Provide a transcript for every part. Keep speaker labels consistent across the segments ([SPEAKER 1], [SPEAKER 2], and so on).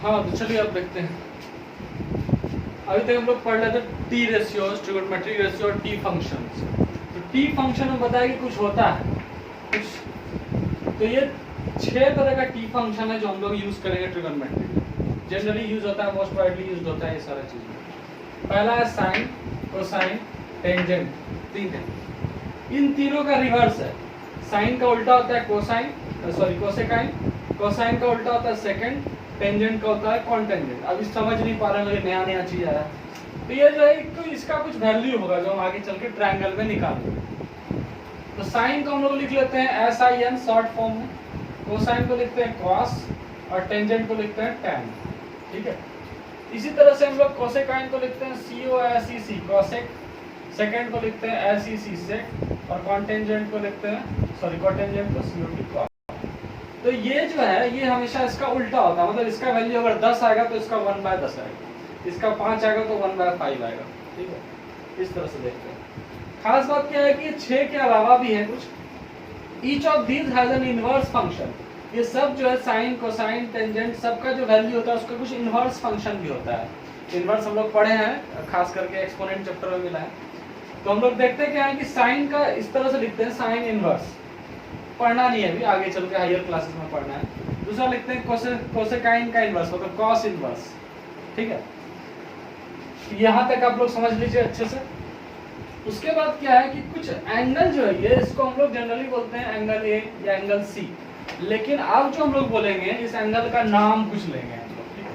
[SPEAKER 1] हाँ तो चलिए अब देखते हैं। अभी तक हम लोग पढ़ रहे थे टी रेशियोज, ट्रिगोनोमेट्रिक रेशियो और टी फंक्शंस। तो टी फंक्शन में बताया कि कुछ होता है कुछ, तो ये 6 तरह का टी फंक्शन है जो हम लोग यूज करेंगे ट्रिगोनोमेट्री में। जनरली यूज होता है, मोस्ट वाइडली यूज होता है ये सारा चीज। पहला है साइन, कोसाइन, टेंजेंट, 3 है। इन तीनों का रिवर्स है। साइन का उल्टा होता है कोसाइन, सॉरी कोसेकाइन, कोसाइन का उल्टा होता है सेकेंड, टेंजेंट का होता है कॉन्टेंजेंट। अब इस समझ नहीं पा रहे हैं, नया नया चीज आया। तो ये जो है तो इसका कुछ वैल्यू होगा जो हम आगे चल के ट्रायंगल में निकालेंगे। तो साइन को हम लोग लिख लेते हैं SIN शॉर्ट फॉर्म में, कोसाइन को लिखते हैं cos और टेंजेंट को लिखते हैं tan। ठीक है। इसी तरह से हम लोग कोसेकाइन को लिखते हैं COSEC कोसेक, सेकेंड को लिखते हैं SEC सेक और कॉन्टेंजेंट को लिखते हैं कॉटेंजेंट को COT कॉस। तो ये जो है ये हमेशा इसका उल्टा होता है, मतलब इसका वैल्यू अगर 10 आएगा तो इसका 1/10 आएगा, इसका 5 आएगा तो 1/5 आएगा। ठीक है, इस तरह से देखते हैं। खास बात क्या है कि 6 के अलावा भी है कुछ। Each of these has an inverse function. ये सब जो है साइन, कोसाइन, टेंजेंट सबका जो वैल्यू होता है उसका कुछ इनवर्स फंक्शन भी होता है। इनवर्स हम लोग पढ़े हैं, खास करके एक्सपोनेंट चैप्टर में मिला है। तो हम लोग देखते क्या है कि साइन का इस तरह से लिखते हैं साइन इनवर्स, पढ़ना नहीं है अभी, आगे चल के हायर क्लासेस में पढ़ना है। दूसरा लिखते हैं कोसेकाइन का इनवर्स, मतलब कॉस इनवर्स। ठीक है, यहाँ तक आप लोग समझ लीजिए अच्छे से। उसके बाद क्या है कि कुछ एंगल जो है ये, इसको हम लोग जनरली बोलते हैं एंगल ए या एंगल सी, लेकिन अब जो हम लोग बोलेंगे इस एंगल का नाम कुछ लेंगे हम लोग। ठीक है,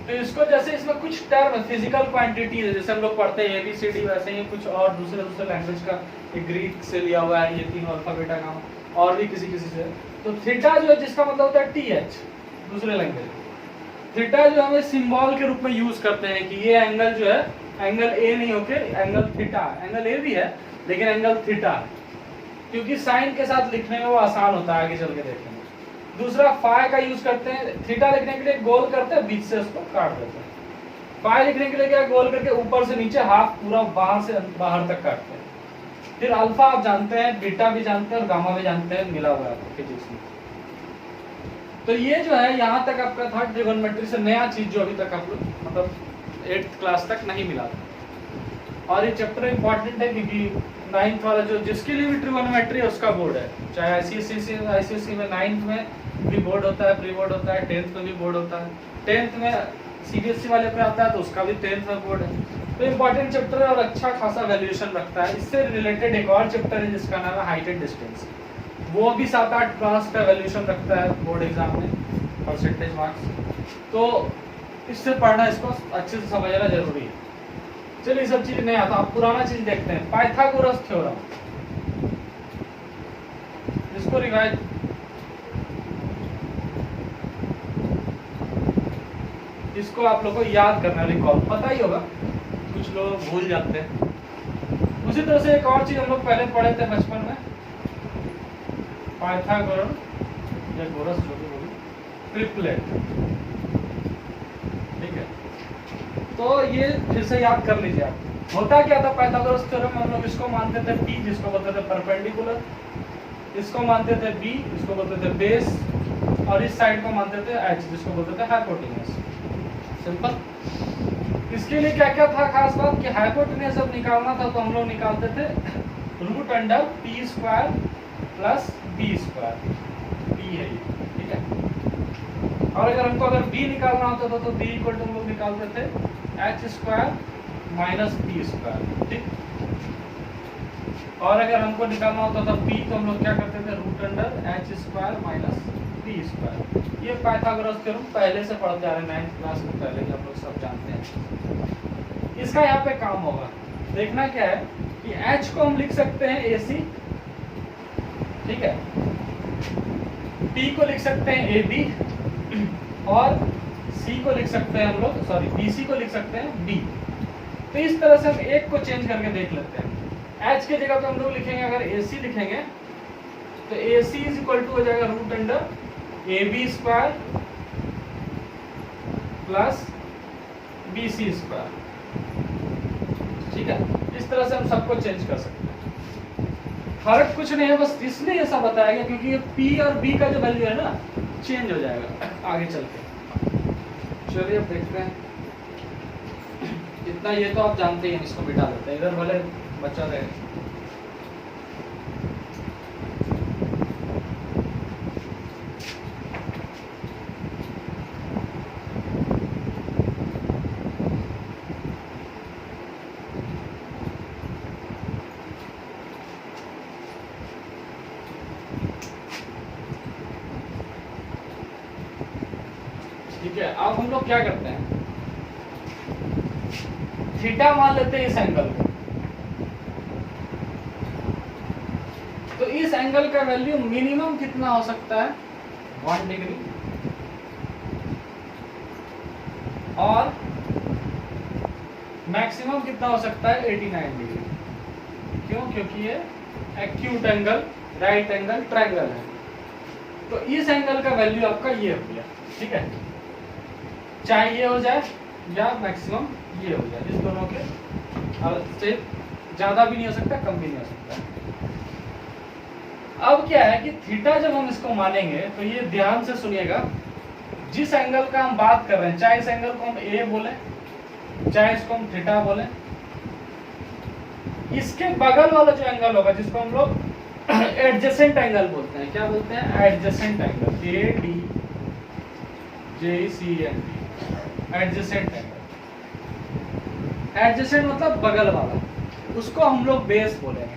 [SPEAKER 1] तो इसको जैसे इसमें कुछ टर्म फिजिकल क्वांटिटी है, जैसे हम लोग पढ़ते हैं ABCD, वैसे ही कुछ और दूसरे लैंग्वेज का, ग्रीक से लिया हुआ है ये 3 अल्फा बीटा गामा, और भी किसी से। तो थीटा जो है जिसका मतलब होता है TH दूसरे लैंग्वेज, थीटा जो हमें सिंबल के रूप में यूज करते हैं कि ये एंगल जो है एंगल ए नहीं होके एंगल थीटा, एंगल ए भी है लेकिन एंगल थीटा, क्योंकि साइन के साथ लिखने में वो आसान होता है, आगे चल के देखेंगे। दूसरा फाई का यूज करते हैं, थीटा लिखने के लिए गोल करते हैं, बीच से उसको काट देते हैं। फाई लिखने के लिए क्या, गोल करके ऊपर से नीचे हाफ पूरा बाहर से बाहर तक काटते हैं। फिर अल्फा आप जानते हैं, बीटा भी जानते हैं और गामा भी जानते हैं, मिला हुआ है फिजिक्स में। तो ये जो है यहाँ तक आपका था ट्रिगोनोमेट्री से नया चीज जो अभी तक आप लोग मतलब 8th क्लास तक नहीं मिला था। और ये चैप्टर इंपॉर्टेंट है क्योंकि 9th वाला जो जिसके लिए भी ट्रिगोनोमेट्री है उसका बोर्ड है, चाहे ICSE में 9th में भी बोर्ड होता है, प्री बोर्ड होता है, 10th में भी बोर्ड होता है, 10th में CBSE वाले पे आता है तो उसका भी 10th में बोर्ड है। तो इंपॉर्टेंट चैप्टर है और अच्छा खासा वैल्यूएशन रखता है। इससे रिलेटेड एक और चैप्टर है जिसका नाम है हाइट एंड डिस्टेंस, वो भी 7-8 मार्क्स का वैल्यूएशन रखता है बोर्ड एग्जाम में, परसेंटेज मार्क्स। तो इससे पढ़ना, इसको अच्छे से समझना जरूरी है। चलिए सब चीज नहीं आता, आप पुराना चीज देखते हैं, पाइथागोरस थ्योरम, इसको रिवाइज, इसको आप लोग को याद करना, रिकॉल, पता ही होगा, कुछ लोग भूल जाते हैं। उसी तरह से एक और चीज हम लोग पहले पढ़े थे बचपन में, पाइथागोरस या गोरस जो भी बोली, ट्रिपलेट। ठीक है, तो ये फिर से याद कर लीजिए आप। होता क्या था पाइथागोरस थ्योरम में, हम लोग इसको मानते थे P जिसको बोलते थे परपेंडिकुलर, इसको मानते थे B जिसको बोलते थे बेस, और इस साइड को मानते थे H जिसको बोलते थे हाइपोटेन्यूज। सिंपल। इसके लिए क्या क्या था खास बात कि हाइपोटेन्यूज जब निकालना था तो हम लोग निकालते थे √P² प्लस B², B है ये। ठीक है, और अगर हमको B निकालना होता था तो B इक्वल टू हम लोग निकालते थे H² माइनस B²। ठीक, और अगर हमको निकालना होता था P तो हम लोग क्या करते थे √H² माइनस B²। ये पाइथागोरस थ्योरम पहले से पढ़ते आ रहे हैं, 9th क्लास में पहले ही आप लोग सब जानते हैं। इसका यहाँ पे काम होगा, देखना क्या है कि H को हम लिख सकते हैं AC, ठीक है, P को लिख सकते हैं AB, और C को लिख सकते हैं हम लोग, सॉरी BC को लिख सकते हैं B। तो इस तरह से हम एक को चेंज करके देख लेते हैं। H के जगह पे हम लोग लिखेंगे, अगर AC लिखेंगे तो AC इज इक्वल टू हो जाएगा √AB² प्लस BC²। ठीक है, इस तरह से हम सबको चेंज कर सकते हैं। फर्क कुछ नहीं है, बस इसलिए ऐसा बताया गया क्योंकि ये P और B का जो वैल्यू है ना, चेंज हो जाएगा आगे चल के। चलिए अब देखते हैं। इतना ये तो आप जानते ही हैं, इसको बिठा देते हैं इधर, भले बचा रहे। ठीक है, अब हम लोग क्या करते हैं, थीटा मान लेते हैं इस एंगल को। तो इस एंगल का वैल्यू मिनिमम कितना हो सकता है, 1 डिग्री, और मैक्सिमम कितना हो सकता है 89 डिग्री। क्यों? क्योंकि ये acute angle, right angle triangle है। तो इस एंगल का वैल्यू आपका ये हो गया। ठीक है, चाहे ये हो जाए या मैक्सिमम ये हो जाए, इस दोनों के से ज्यादा भी नहीं हो सकता, कम भी नहीं हो सकता। अब क्या है कि थीटा जब हम इसको मानेंगे तो ये ध्यान से सुनिएगा, जिस एंगल का हम बात कर रहे हैं, चाहे इस एंगल को हम ए बोले, चाहे इसको हम थीटा बोले, इसके बगल वाला जो एंगल होगा जिसको हम लोग एडजेसेंट एंगल बोलते हैं, क्या बोलते हैं, adjacent angle, A D J C N T, adjacent angle. Adjacent मतलब बगल वाला, उसको हम लोग बेस बोलेंगे।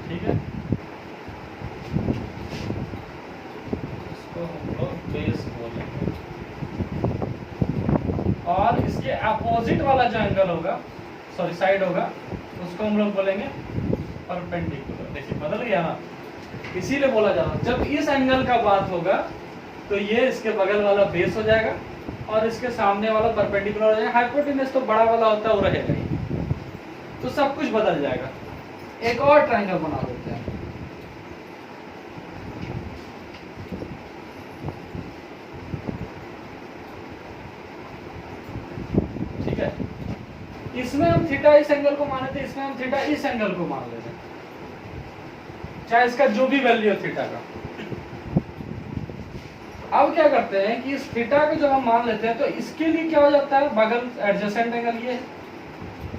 [SPEAKER 1] ठीक है, इसको हम लोग बेस बोलेंगे। और इसके अपोजिट वाला जो एंगल होगा, सॉरी साइड होगा, उसको हम लोग बोलेंगे परपेंडिकुलर। देखिए बदल गया ना, इसीलिए बोला जा रहा है जब इस एंगल का बात होगा तो ये इसके बगल वाला बेस हो जाएगा और इसके सामने वाला परपेंडिकुलर हो जाएगा। हाइपोटेनस तो बड़ा वाला होता है वो रहेगा ही, तो सब कुछ बदल जाएगा। एक और ट्रायंगल बना देते हैं। ठीक है, इसमें हम थीटा इस एंगल को मान लेते हैं, इसमें हम थीटा इस एंगल को मान लेते हैं, चाहे इसका जो भी वैल्यू हो थीटा का। अब क्या करते हैं कि इस थीटा को जब हम मान लेते हैं तो इसके लिए क्या हो जाता है, बगल एडजेसेंट एंगल ये है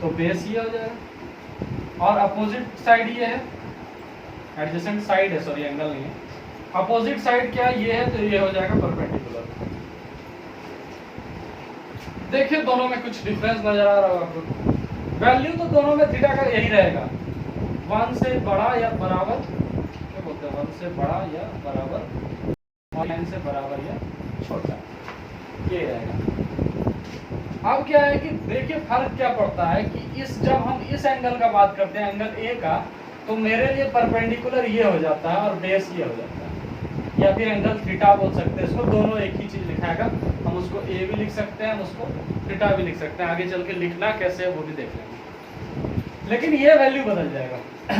[SPEAKER 1] तो बेस ये हो जाएगा, और अपोजिट साइड ये है, एडजेसेंट साइड है, सॉरी एंगल नहीं है, अपोजिट साइड क्या ये है तो ये हो जाएगा परपेंडिकुलर। देखिए दोनों में कुछ डिफरेंस नजर आ रहा होगा आपको। वैल्यू तो दोनों में थीटा का यही रहेगा, 1 से बड़ा या बराबर, क्या बोलते हैं, 1 से बड़ा या बराबर, और 9 से बराबर या छोटा, ये रहेगा। अब क्या है कि देखिए फर्क क्या पड़ता है कि इस जब हम इस एंगल का बात करते हैं, एंगल ए का, तो मेरे लिए परपेंडिकुलर ये हो जाता है और बेस ये हो जाता है, या फिर एंगल थीटा बोल सकते हैं इसको। दोनों एक ही चीज लिखाएगा, हम उसको ए भी लिख सकते हैं, हम उसको थीटा भी लिख सकते हैं। आगे चल के लिखना कैसे है वो भी देख लेंगे, लेकिन ये वैल्यू बदल जाएगा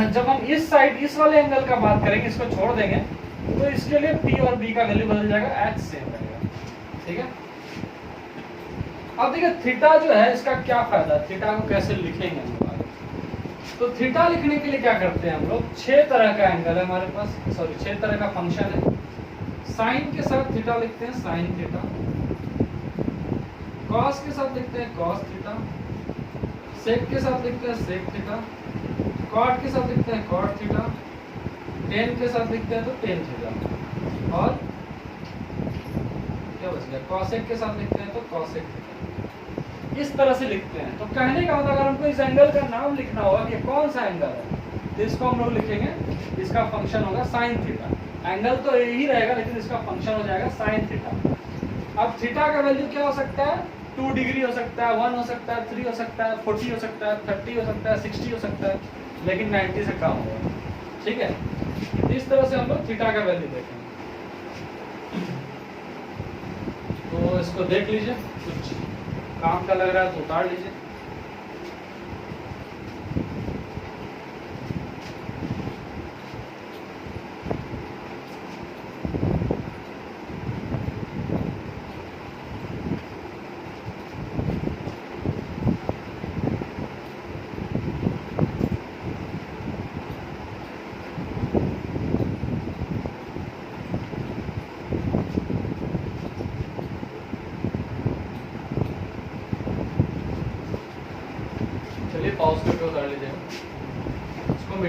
[SPEAKER 1] जब हम इस साइड, इस वाले एंगल का बात करेंगे, इसको छोड़ देंगे तो इसके लिए P और B का वैल्यू बदल जाएगा, H सेम रहेगा। ठीक है, अब देखिए थीटा जो है इसका क्या फायदा, थीटा को कैसे लिखेंगे हम लोग आगे। तो थीटा लिखने के लिए क्या करते हैं हम लोग, 6 तरह का एंगल है हमारे पास, सॉरी 6 तरह का फंक्शन है। साइन के साथ थीटा लिखते हैं, साइन थीटा। कॉस के साथ लिखते हैं, कॉस थीटा। सेक के साथ लिखते हैं, सेक थीटा। कॉट के साथ लिखते हैं, कॉट थीटा। टेन के साथ लिखते हैं तो टेन थीटा। और क्या बच गया, कॉसेक के साथ लिखते हैं तो कॉसेक थीटा। इस तरह से लिखते हैं। तो कहने का मतलब अगर हमको इस एंगल का नाम लिखना होगा कि कौन सा एंगल है, तो इसको हम लोग लिखेंगे, इसका फंक्शन होगा साइन थीटा। एंगल तो यही रहेगा लेकिन इसका फंक्शन हो जाएगा साइन थीटा। अब थीटा का वैल्यू क्या हो सकता है, 2 डिग्री हो सकता है, 1 हो सकता है, 3 हो सकता है, 40 हो सकता है, 30 हो सकता है, 60 हो सकता है, लेकिन 90 से कम होगा। ठीक है, इस तरह से हम लोग थीटा का वैल्यू देखेंगे। तो इसको देख लीजिए, कुछ काम का लग रहा है तो उतार लीजिए।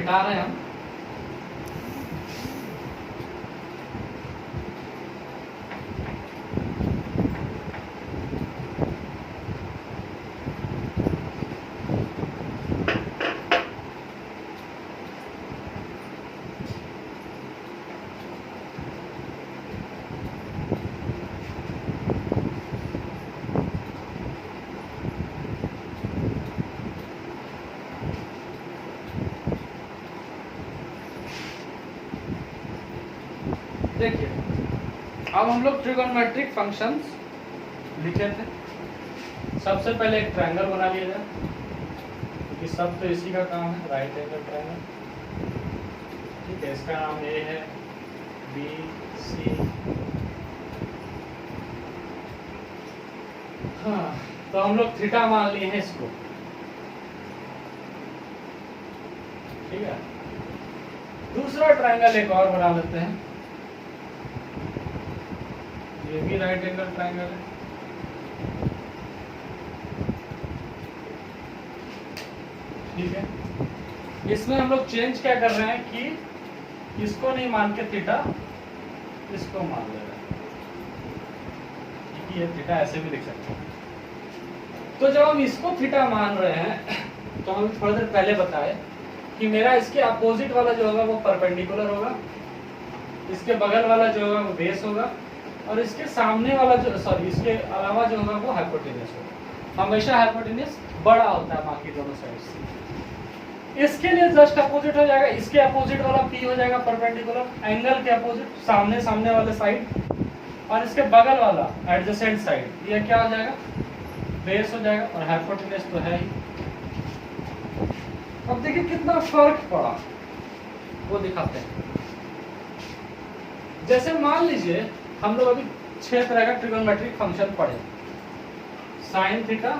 [SPEAKER 1] मिटा रहे हैं हम। देखिए अब हम लोग ट्रिगोनोमेट्रिक फंक्शंस लिखे थे। सबसे पहले एक ट्रायंगल बना लिया जाए, क्योंकि सब तो इसी का काम है, राइट एंगल ट्रायंगल। ठीक है, इसका नाम ए है, बी सी। हाँ, तो हम लोग थीटा मान लिए हैं इसको। ठीक है, दूसरा ट्रायंगल एक और बना लेते हैं। ये भी राइट एंगल ट्रायंगल है। ठीक है, इसमें हम लोग चेंज क्या कर रहे हैं कि इसको नहीं मान के थीटा इसको मान ले रहे हैं, क्योंकि ये थीटा ऐसे भी लिख सकते हैं। तो जब हम इसको थीटा मान रहे हैं तो हम थोड़ी देर पहले बताए कि मेरा इसके अपोजिट वाला जो होगा वो परपेंडिकुलर होगा, इसके बगल वाला जो होगा वो बेस होगा, और इसके सामने वाला जो इसके अलावा जो होगा वो हाइपोटेन्यूस होगा। हमेशा हाइपोटेन्यूस बड़ा होता है बाकी दोनों साइड से। इसके लिए जस्ट अपोजिट हो जाएगा, इसके अपोजिट वाला पी हो जाएगा परपेंडिकुलर, एंगल के अपोजिट सामने वाले साइड, और इसके बगल वाला एडजेसेंट साइड ये क्या हो जाएगा, बेस हो जाएगा, और हाइपोटेन्यूस तो है ही। अब देखिए कितना फर्क पड़ा वो दिखाते हैं। जैसे मान लीजिए हम लोग अभी 6 तरह का ट्रिगोनोमेट्रिक फंक्शन पढ़े। साइन थीटा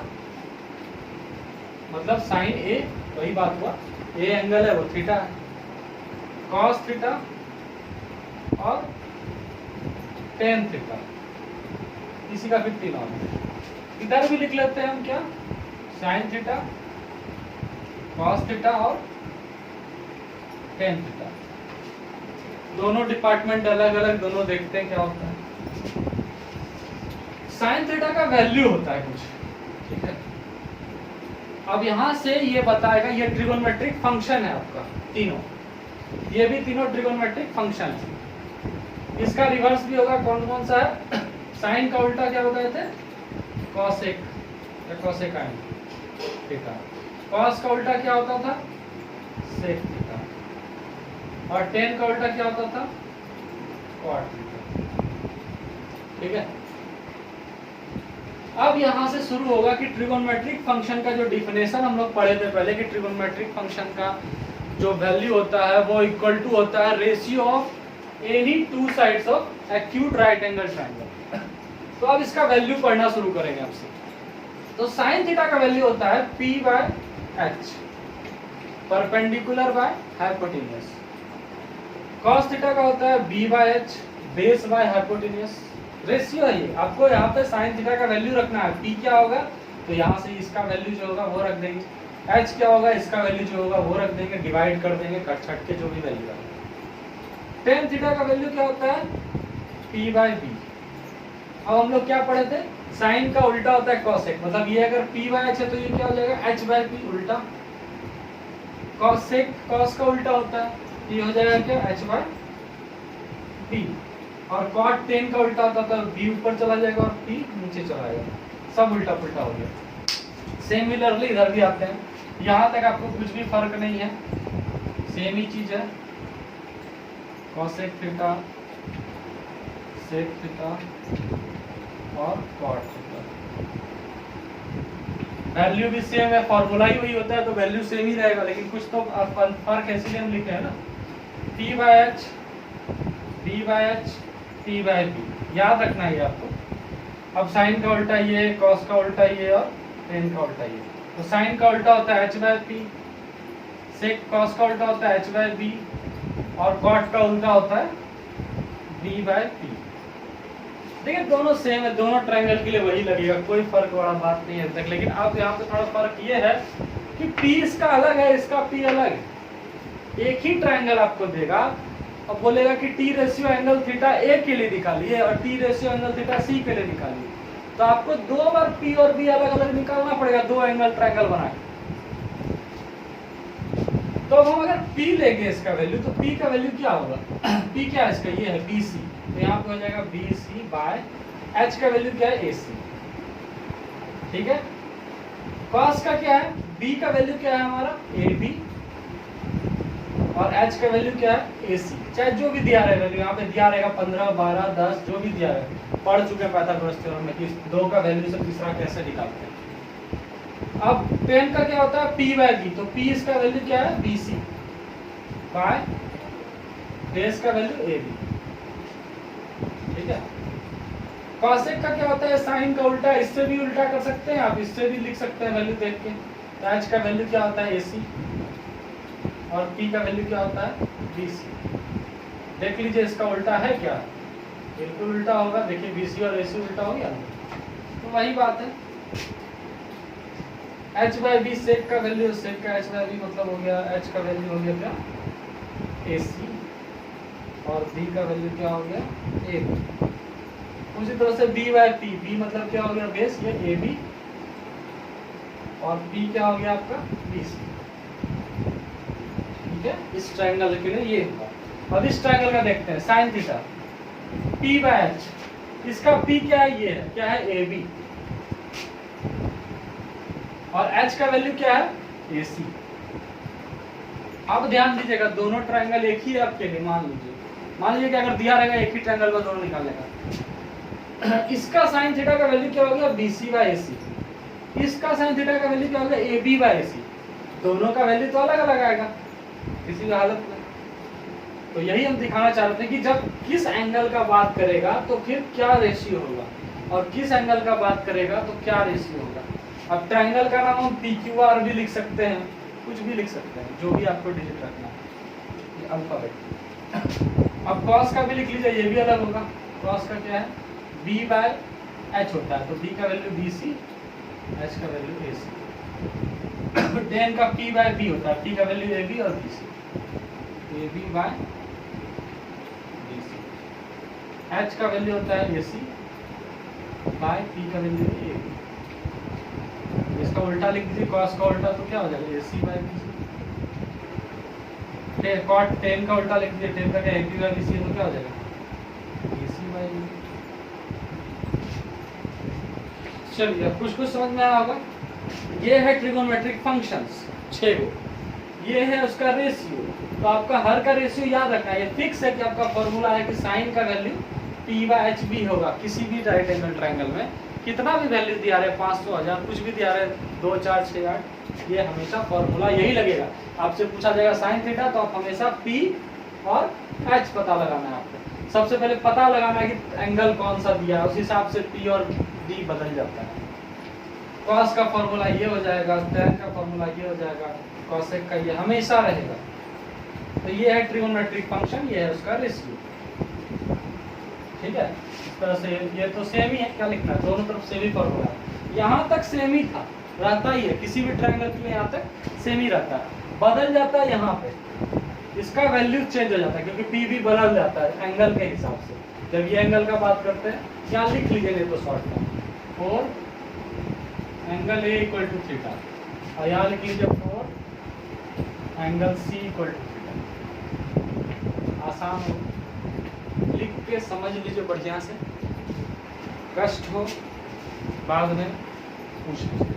[SPEAKER 1] मतलब साइन ए, वही बात हुआ, ए एंगल है वो थीटा है, कॉस थीटा और टेन थीटा, इसी का 15 और इधर भी लिख लेते हैं हम क्या, साइन थीटा, कॉस थीटा और टेन थीटा। दोनों डिपार्टमेंट अलग अलग, दोनों देखते हैं क्या होता है। साइन थीटा का वैल्यू होता है कुछ, ठीक है। अब यहां से ये बताएगा, ये ट्रिगोनोमेट्रिक फंक्शन है आपका तीनों, ये भी तीनों ट्रिगोनोमेट्रिक फंक्शन है। इसका रिवर्स भी होगा, कौन कौन सा है। साइन का उल्टा क्या होता है, कॉसेक या कोसेकाइन थीटा। कॉस का उल्टा क्या होता था, सेक थीटा। और टेन का उल्टा क्या होता था, कॉट थीटा। ठीक है, अब यहां से शुरू होगा कि ट्रिगोनोमेट्रिक फंक्शन का जो डिफिनेशन हम लोग पढ़े थे पहले, कि ट्रिगोनोमेट्रिक फंक्शन का जो वैल्यू होता है वो इक्वल टू होता है ratio of any two sides of acute right angle triangle. तो अब इसका वैल्यू पढ़ना शुरू करेंगे आपसे। तो साइन थीटा का वैल्यू होता है P by H, perpendicular by hypotenuse. Cos theta का होता है B by H, base by hypotenuse. Ratio है ये, आपको यहाँ पे साइन थीटा का वैल्यू रखना है। P क्या होगा, तो यहाँ से इसका वैल्यू जो होगा वो रख देंगे, H क्या होगा, इसका वैल्यू जो होगा वो रख देंगे, डिवाइड कर देंगे कट छट के जो भी वैल्यू है। टेन थीटा का वैल्यू क्या होता है, P बाय B। अब हम लोग क्या पढ़े थे, साइन का उल्टा होता है कॉसेक, मतलब ये अगर P बाय H है तो ये क्या हो जाएगा, H बाय P उल्टा। कॉसेक कॉस का उल्टा होता है, ये हो जाएगा क्या, H बाय P। और कॉट टेन का उल्टा होता था, B ऊपर चला जाएगा और P नीचे चला जाएगा, सब उल्टा पुल्टा हो गया। सिमिलरली इधर भी आते हैं, यहाँ तक आपको कुछ भी फर्क नहीं है, सेम ही चीज है। कॉसेक थीटा, सेक थीटा और कॉट थीटा, वैल्यू भी सेम है, फॉर्मूला ही वही होता है तो वैल्यू सेम ही रहेगा, लेकिन कुछ तो फर्क है, इसलिए हम लिखे हैं ना, P by H, B by H, P by B, याद रखना है आपको। अब साइन का उल्टा ये, कॉस का उल्टा ये और टेन का उल्टा ये। तो साइन का उल्टा होता है H by P, sec cos का उल्टा होता है H बाय B, और कॉट का उल्टा होता है B बाय P। देखिए दोनों सेम है, दोनों ट्रायंगल के लिए वही लगेगा, कोई फर्क वाला बात नहीं है तक। लेकिन अब यहाँ पे थोड़ा फर्क ये है कि P इसका अलग है, इसका P अलग है। एक ही ट्रायंगल आपको देगा और बोलेगा कि टी रेशियो एंगल थीटा ए के लिए निकालिए और टी रेशियो एंगल थीटा सी के लिए निकालिए, तो आपको 2 बार पी और बी अलग अलग निकालना पड़ेगा, 2 एंगल ट्रायंगल बना के। तो हम अगर P लेंगे इसका वैल्यू, तो P का वैल्यू क्या होगा? P क्या है इसका? ये है BC, तो यहाँ पे हो जाएगा BC बाय H का वैल्यू क्या है? AC। ठीक है। cos का क्या है? B का वैल्यू क्या है हमारा? AB और H का वैल्यू क्या है? AC। चाहे जो भी दिया रहे वैल्यू, यहाँ पे दिया रहेगा 15, 12, 10, जो भी दिया रहे, पढ़ चुके हैं पाइथागोरस थ्योरम में कि 2 का वैल्यू से तीसरा कैसे निकालते हैं। अब tan का क्या होता है? P बाय B, तो P इसका वैल्यू क्या है? BC बाय बेस का वैल्यू AB। ठीक है। cosec का क्या होता है? साइन का उल्टा, इससे भी उल्टा कर सकते हैं आप, इससे भी लिख सकते हैं वैल्यू देख के। तो H का वैल्यू क्या होता है? AC और P का वैल्यू क्या होता है? BC। देख लीजिए इसका उल्टा है क्या? बिल्कुल उल्टा होगा। देखिए BC और AC उल्टा हो गया, तो वही बात है। H बाई बी सेक का वैल्यू, सेक का H बाई बी मतलब हो गया, H का वैल्यू हो गया क्या? AC और B का वैल्यू क्या हो गया? AB। उसी तरह से B बाई P, B मतलब क्या हो गया? बेस, ये AB और P क्या हो गया आपका? BC। ठीक है। इस ट्रायंगल के लिए ये होगा। अब इस ट्रायंगल का देखते हैं, sine theta P by H, इसका P क्या है? ये है, क्या है? AB और H का वैल्यू क्या है? AC। अब ध्यान दीजिएगा, दोनों ट्रायंगल एक ही है आपके लिए। मान लीजिए कि अगर दिया रहेगा एक ही ट्रायंगल में दोनों निकालेगा। इसका साइन थीटा का वैल्यू क्या हो गया? BC by AC। इसका साइन थीटा का वैल्यू क्या हो गया? AB by AC। दोनों का वैल्यू तो अलग अलग आएगा किसी भी हालत में। तो यही हम दिखाना चाहते हैं कि जब किस एंगल का बात करेगा तो फिर क्या रेशियो होगा, और किस एंगल का बात करेगा तो क्या रेशियो होगा। अब ट्रायंगल का नाम हम PQR भी लिख सकते हैं, कुछ भी लिख सकते हैं, जो भी आपको डिजिट रखना है, ये अल्फाबेट। अब cos का भी लिख लीजिए, ये भी अलग होगा। cos का क्या है? B बाय H होता है, तो B का वैल्यू BC, H का वैल्यू AC। tan का P बाय B होता है, P का वैल्यू AB और BC, AB by BC। H का वैल्यू होता है AC बाय P का वैल्यू AB। इसका उल्टा लिख दीजिए, cos का उल्टा तो क्या हो जाएगा? AC by BC। cot tan का उल्टा लिख दीजिए, tan का क्या? AB बाय BC, तो क्या हो जाएगा? AC by AB। चलिए अब कुछ समझ में आया होगा। ये है ट्रिगोनोमेट्रिक फंक्शंस 6 गो, ये है उसका रेशियो। तो आपका हर का रेशियो याद रखना है, ये फिक्स है कि आपका फॉर्मूला है कि साइन का वैल्यू P बाय HB होगा किसी भी राइट एंगल ट्रायंगल में। कितना भी वैल्यू दिया रहे, 500, 1000, कुछ भी दिया रहे, 2, 4, 6, 8, ये हमेशा फॉर्मूला यही लगेगा। आपसे पूछा जाएगा साइन थीटा, तो आप हमेशा P और H पता लगाना है आपको। सबसे पहले पता लगाना है कि एंगल कौन सा दिया है, उस हिसाब से P और D बदल जाता है। cos का फॉर्मूला ये हो जाएगा, tan का फॉर्मूला ये हो जाएगा, cosec का ये हमेशा रहेगा। तो ये है ट्रिगोनोमेट्रिक फंक्शन, ये है उसका रेशियो। ठीक है। इस तरह से ये तो सेम ही है, क्या लिखना है? दोनों तरफ सेम ही फॉर्मूला है। यहाँ तक सेम ही था, रहता ही है, किसी भी ट्रायंगल के लिए यहाँ तक सेम ही रहता है। बदल जाता है यहाँ पे, इसका वैल्यू चेंज हो जाता है क्योंकि P भी बदल जाता है एंगल के हिसाब से। जब ये एंगल का बात करते हैं, यहाँ लिख लीजिए नहीं तो शॉर्ट में, 4 angle A equal to theta, और यहाँ लिख लीजिए 4 angle C equal to theta. आसान हो, लिख के समझ लीजिए बढ़िया से, कष्ट हो बाद में पूछ लीजिए।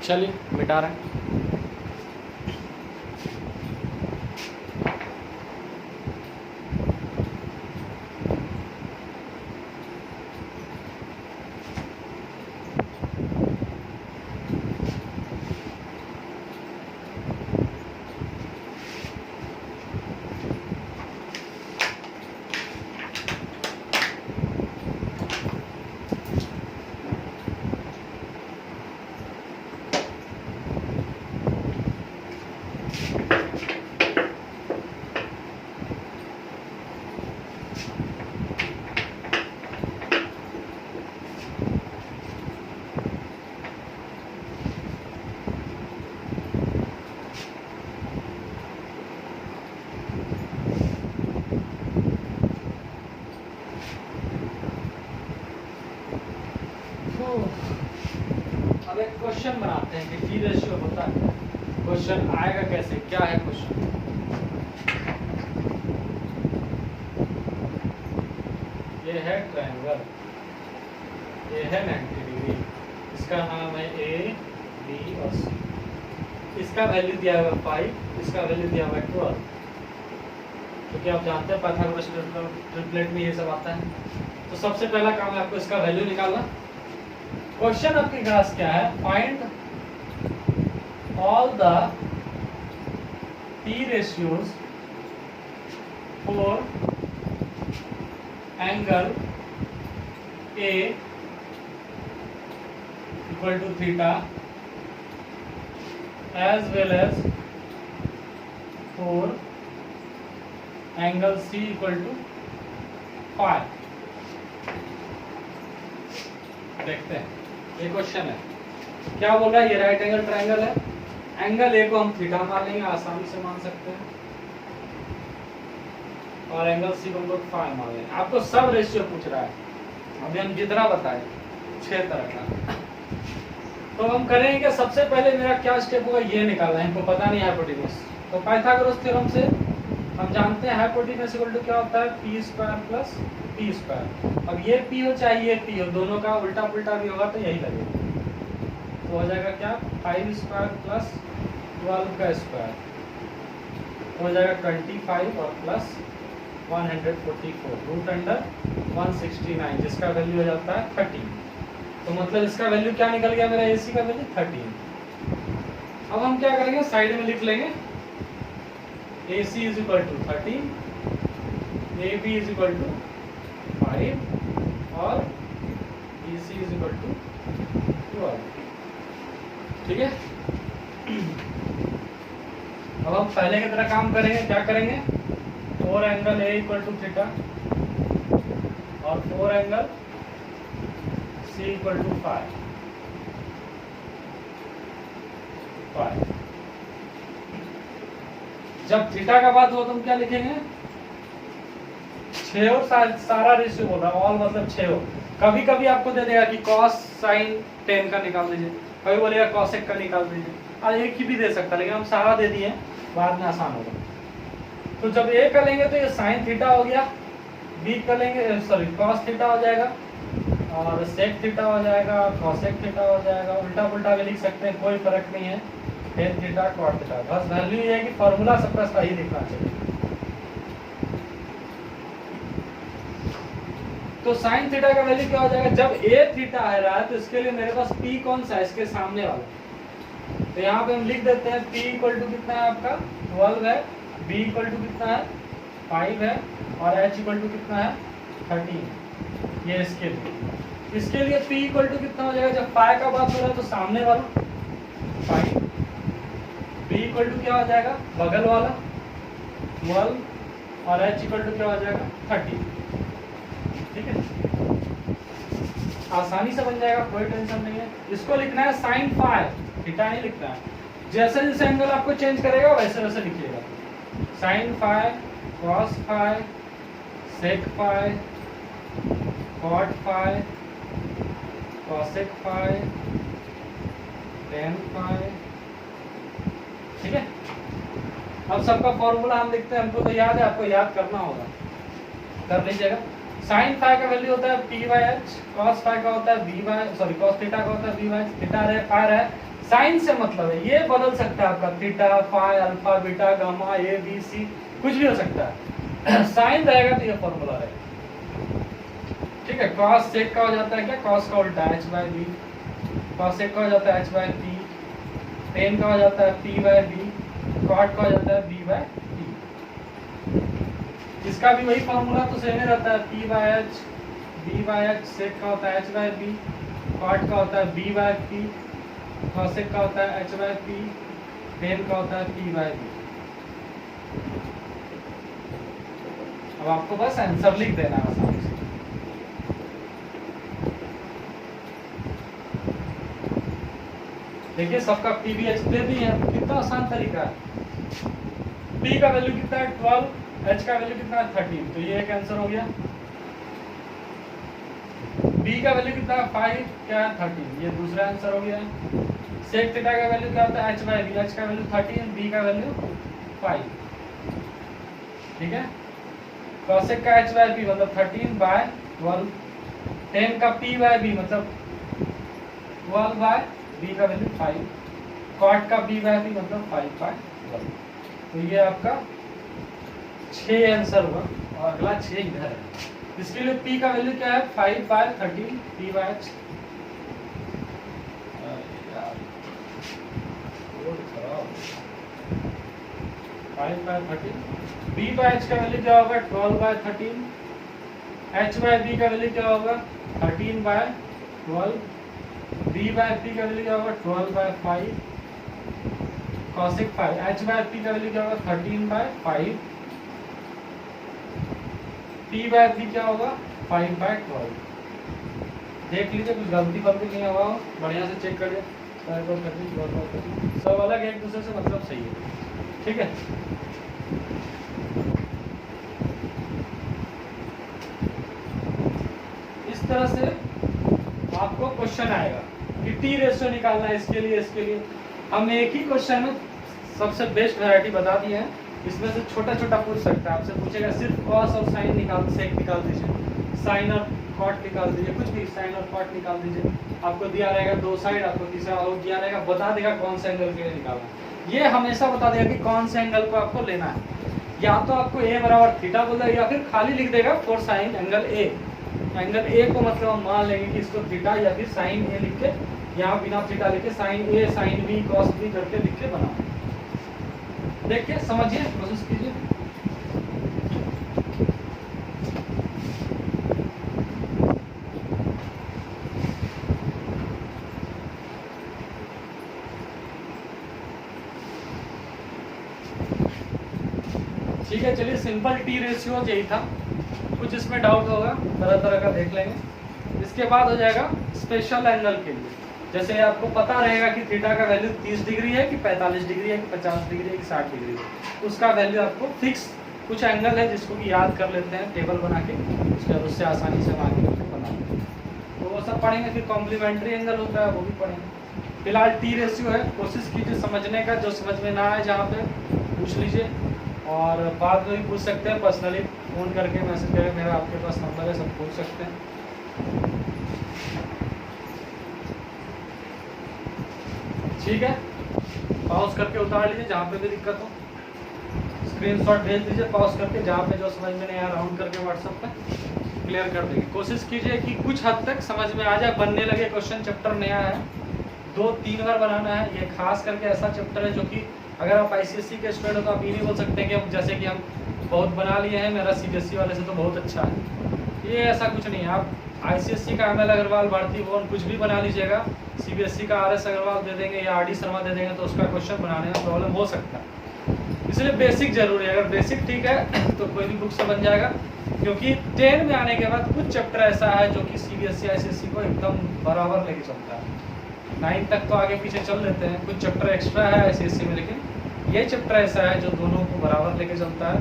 [SPEAKER 1] चलिए मिटा रहे हैं। अब एक क्वेश्चन बनाते हैं कि टी रेशियो होता है। क्वेश्चन आएगा कैसे, क्या है क्वेश्चन? ये है ट्रायंगल, ये है 90 डिग्री, इसका नाम है ए, बी और सी। इसका वैल्यू दिया हुआ 5, इसका वैल्यू दिया हुआ 12, क्योंकि आप जानते हैं पाइथागोरस ट्रिपलेट में ये सब आता है। तो सबसे पहला काम है आपको इसका वैल्यू निकालना। क्वेश्चन आपके पास क्या है? Find all the T ratios for angle A equal to theta as well as for angle C equal to 5। देखते हैं, ये क्वेश्चन है, क्या बोल रहा है? ये राइट एंगल ट्रायंगल है, एंगल ए को हम थीटा मान लेंगे, आसानी से मान सकते हैं, और एंगल सी को हम लोग 5 मान लेंगे। आपको सब रेशियो पूछ रहा है, अभी हम जितना बताए 6 तरह का। तो हम करेंगे कि सबसे पहले मेरा क्या स्टेप होगा, ये निकालना है, हमको पता नहीं है हाइपोटेन्यूज। तो पाइथागोरस थ्योरम से हम जानते हैं हाइपोटेन्यूज इक्वल टू क्या होता है? P square plus P square. अब ये पी हो चाहे ये पी हो, दोनों का उल्टा पुल्टा भी होगा तो यही लगेगा। तो हो जाएगा क्या? 5 स्क्वायर प्लस 12 का स्क्वायर हो जाएगा 25 और प्लस 144 रूट अंडर 169, जिसका वैल्यू हो जाता है 13। तो मतलब इसका वैल्यू क्या निकल गया मेरा? एसी का वैल्यू 13। अब हम क्या करेंगे? साइड में लिख लेंगे AC is equal to 13, AB is equal to 5 और BC इज इक्वल टू 12। ठीक है। अब हम पहले की तरह काम करेंगे, क्या करेंगे? 4 angle A equal to theta और 4 एंगल C इक्वल टू 5। जब थीटा का बात हो तो हम क्या लिखेंगे? 6 और सारा रेशियो बोल रहा है, ऑल मतलब 6 हो। कभी कभी आपको दे देगा कि cos sin 10 का निकाल दीजिए, कभी बोलेगा cosec का निकाल दीजिए, और एक ही भी दे सकता है, लेकिन हम सारा दे दिए, बाद में आसान होगा। तो जब ए कर लेंगे तो ये sin थीटा हो गया, बी कर लेंगे सॉरी cos थीटा हो जाएगा, और sec थीटा हो जाएगा, cosec थीटा हो जाएगा, उल्टा पुल्टा भी लिख सकते हैं, कोई फर्क नहीं है, tan थीटा cot थीटा। बस वैल्यू ये है कि फॉर्मूला सबका सही दिखना चाहिए। तो sin थीटा का वैल्यू क्या हो जाएगा? जब a थीटा आ रहा है तो इसके लिए मेरे पास p कौन सा है? इसके सामने वाला। तो यहाँ पे हम लिख देते हैं p इक्वल टू कितना है आपका? 12 है, b इक्वल टू कितना है? 5 है, और h इक्वल टू कितना है? 13। ये इसके लिए p इक्वल टू कितना हो जाएगा? जब 5 का बात हो रहा है तो सामने वाला 5, b इक्वल टू क्या हो जाएगा? बगल वाला 12, और h इक्वल टू क्या हो जाएगा? 30। ठीक है, आसानी से बन जाएगा, कोई टेंशन नहीं है। इसको लिखना है sin 5, थीटा नहीं लिखना है। जैसे जैसे एंगल आपको चेंज करेगा वैसे वैसे लिखिएगा। sin 5, cos 5, sec 5, cot 5, cosec 5, tan 5। ठीक है, अब सबका फॉर्मूला हम लिखते हैं, हमको तो याद है, आपको याद करना होगा, कर लीजिएगा। sin 5 का वैल्यू होता है p बाई h, cos 5 का होता है b by sorry cos theta का होता है b बाई थीटा रहे फाई रहे। sin से मतलब है ये बदल सकता है आपका, theta phi alpha beta gamma a b c कुछ भी हो सकता है। sin रहेगा तो ये फॉर्मूला रहेगा। ठीक है, cos sec का हो जाता है क्या? cos का उल्टा h by b, cos sec का हो जाता है h बाई p, tan का हो जाता है p बाई b, cot का हो जाता है b बाई p। इसका भी वही फॉर्मूला तो सेम ही रहता है, p by h, b by h, sec का होता है h बाई b, cot का होता है b बाई p, cosec का होता है h बाई p, tan का होता है p बाई b। अब आपको बस आंसर लिख देना है आसानी से। देखिए सबका पीवीएच दे दी है, कितना आसान तरीका है। पी का वैल्यू कितना है 12, एच का वैल्यू कितना है 13, तो ये एक आंसर हो गया। बी का वैल्यू कितना है 5, क्या है 13, ये दूसरा आंसर हो गया। सेक थीटा का वैल्यू क्या होता है h बाई बी, एच का वैल्यू 13, बी का वैल्यू 5, ठीक है। कॉसेक का h बाई बी मतलब 13 बाय 12, टेन का p बाय बी मतलब 12 बाय b का वैल्यू 5, कॉट का b बाय b मतलब 5 बाय 12। तो ये आपका 6 आंसर हुआ और अगला 6 इधर है। इसके लिए p का वैल्यू क्या है 5 by 13, p by 5 by 13, b by h का वैल्यू क्या होगा 12 बाय 13, h बाय b का वैल्यू क्या होगा 13 बाय 12, b बाय p का वैल्यू क्या होगा 12 by 5, cosec 5, h by p का वैल्यू क्या होगा 13 बाय 5, p बाय p क्या होगा 5 बाय 12। देख लीजिए कुछ गलती फलती नहीं हुआ हो, बढ़िया से चेक करिए, सब अलग एक दूसरे से मतलब सही है, ठीक है। इस तरह से आपको क्वेश्चन आएगा कि टी रेशियो निकालना है इसके लिए हम एक ही क्वेश्चन में सबसे बेस्ट वैरायटी बता दी है। इसमें से छोटा छोटा पूछ सकता है, आपसे पूछेगा सिर्फ कॉस और साइन निकाल, सेक निकाल दीजिए, साइन और कॉट निकाल दीजिए, कुछ भी साइन और कॉट निकाल दीजिए। आपको दिया रहेगा दो साइड, आपको तीसरा और दिया रहेगा, बता देगा कौन सा एंगल के लिए निकालना। ये हमेशा बता देगा कि कौन से एंगल को आपको लेना है। या तो आपको ए बराबर थीटा बोल देगा या फिर खाली लिख देगा for sign angle A. Angle A को मतलब हम मान लेंगे कि इसको थीटा या फिर साइन ए लिख के, यहाँ बिना थीटा लिखे साइन ए साइन बी कॉस बी करके लिख के बनाओ। देखिए समझिए, कोशिश कीजिए। ठीक है, चलिए सिंपल टी रेशियो यही था। कुछ इसमें डाउट होगा तरह तरह का देख लेंगे। इसके बाद हो जाएगा स्पेशल एंगल के लिए। जैसे आपको पता रहेगा कि थीटा का वैल्यू 30 डिग्री है कि 45 डिग्री है कि 50 डिग्री है कि 60 डिग्री है, उसका वैल्यू आपको फिक्स कुछ एंगल है जिसको कि याद कर लेते हैं टेबल बना के, उसके बाद उससे आसानी से आगे बनाते हैं। तो वो सब पढ़ेंगे। फिर कॉम्प्लीमेंट्री एंगल होता है वो भी पढ़ेंगे। फिलहाल टी रेशियो है, कोशिश कीजिए समझने का, जो समझ में ना आए जहाँ पे पूछ लीजिए, और बाद में भी पूछ सकते हैं, पर्सनली फ़ोन करके मैसेज करके, मेरा आपके पास नंबर है, सब पूछ सकते हैं। ठीक है, पॉज करके उतार लीजिए जहाँ पे भी दिक्कत हो, स्क्रीनशॉट भेज दीजिए पॉज करके, जहाँ पे जो समझ में नहीं आया राउंड करके व्हाट्सएप पे क्लियर कर देंगे। कोशिश कीजिए कि कुछ हद तक समझ में आ जाए, बनने लगे क्वेश्चन। चैप्टर नया है, 2-3 बार बनाना है। ये खास करके ऐसा चैप्टर है जो कि अगर आप आईसीएसई के स्टूडेंट हो तो आप ये नहीं बोल सकते कि हम जैसे कि हम बहुत बना लिए हैं, मेरा सीबीएसई वाले से तो बहुत अच्छा है। ये ऐसा कुछ नहीं है। आप आईसीएसई का एमएल अग्रवाल, भारती भवन कुछ भी बना लीजिएगा, सीबीएसई का आरएस अग्रवाल दे देंगे या आरडी शर्मा दे देंगे, तो उसका क्वेश्चन बनाने में प्रॉब्लम हो सकता है। इसलिए बेसिक जरूरी है। अगर बेसिक ठीक है तो कोई भी बुक से बन जाएगा, क्योंकि 10 में आने के बाद कुछ चैप्टर ऐसा है जो कि सीबीएसई आईसीएसई को एकदम बराबर लेके चलता है। 9 तक तो आगे पीछे चल लेते हैं, कुछ चैप्टर एक्स्ट्रा है आईसीएसई में, लेकिन ये चैप्टर ऐसा है जो दोनों को बराबर लेके चलता है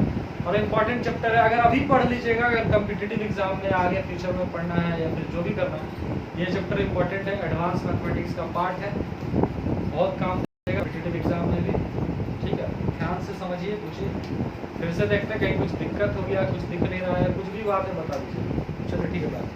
[SPEAKER 1] और इम्पॉर्टेंट चैप्टर है। अगर अभी पढ़ लीजिएगा, अगर कम्पिटिटिव एग्जाम में आगे फ्यूचर में पढ़ना है या फिर जो भी करना है, ये चैप्टर इम्पॉर्टेंट है। एडवांस मैथमेटिक्स का पार्ट है, बहुत काम देगा कम्पिटिटिव एग्जाम में भी। ठीक है, ध्यान से समझिए, पूछिए, फिर से देखते हैं कहीं कुछ दिक्कत हो गया, कुछ दिख नहीं रहा है, कुछ भी बात है बता दीजिए। चलो ठीक है, बात।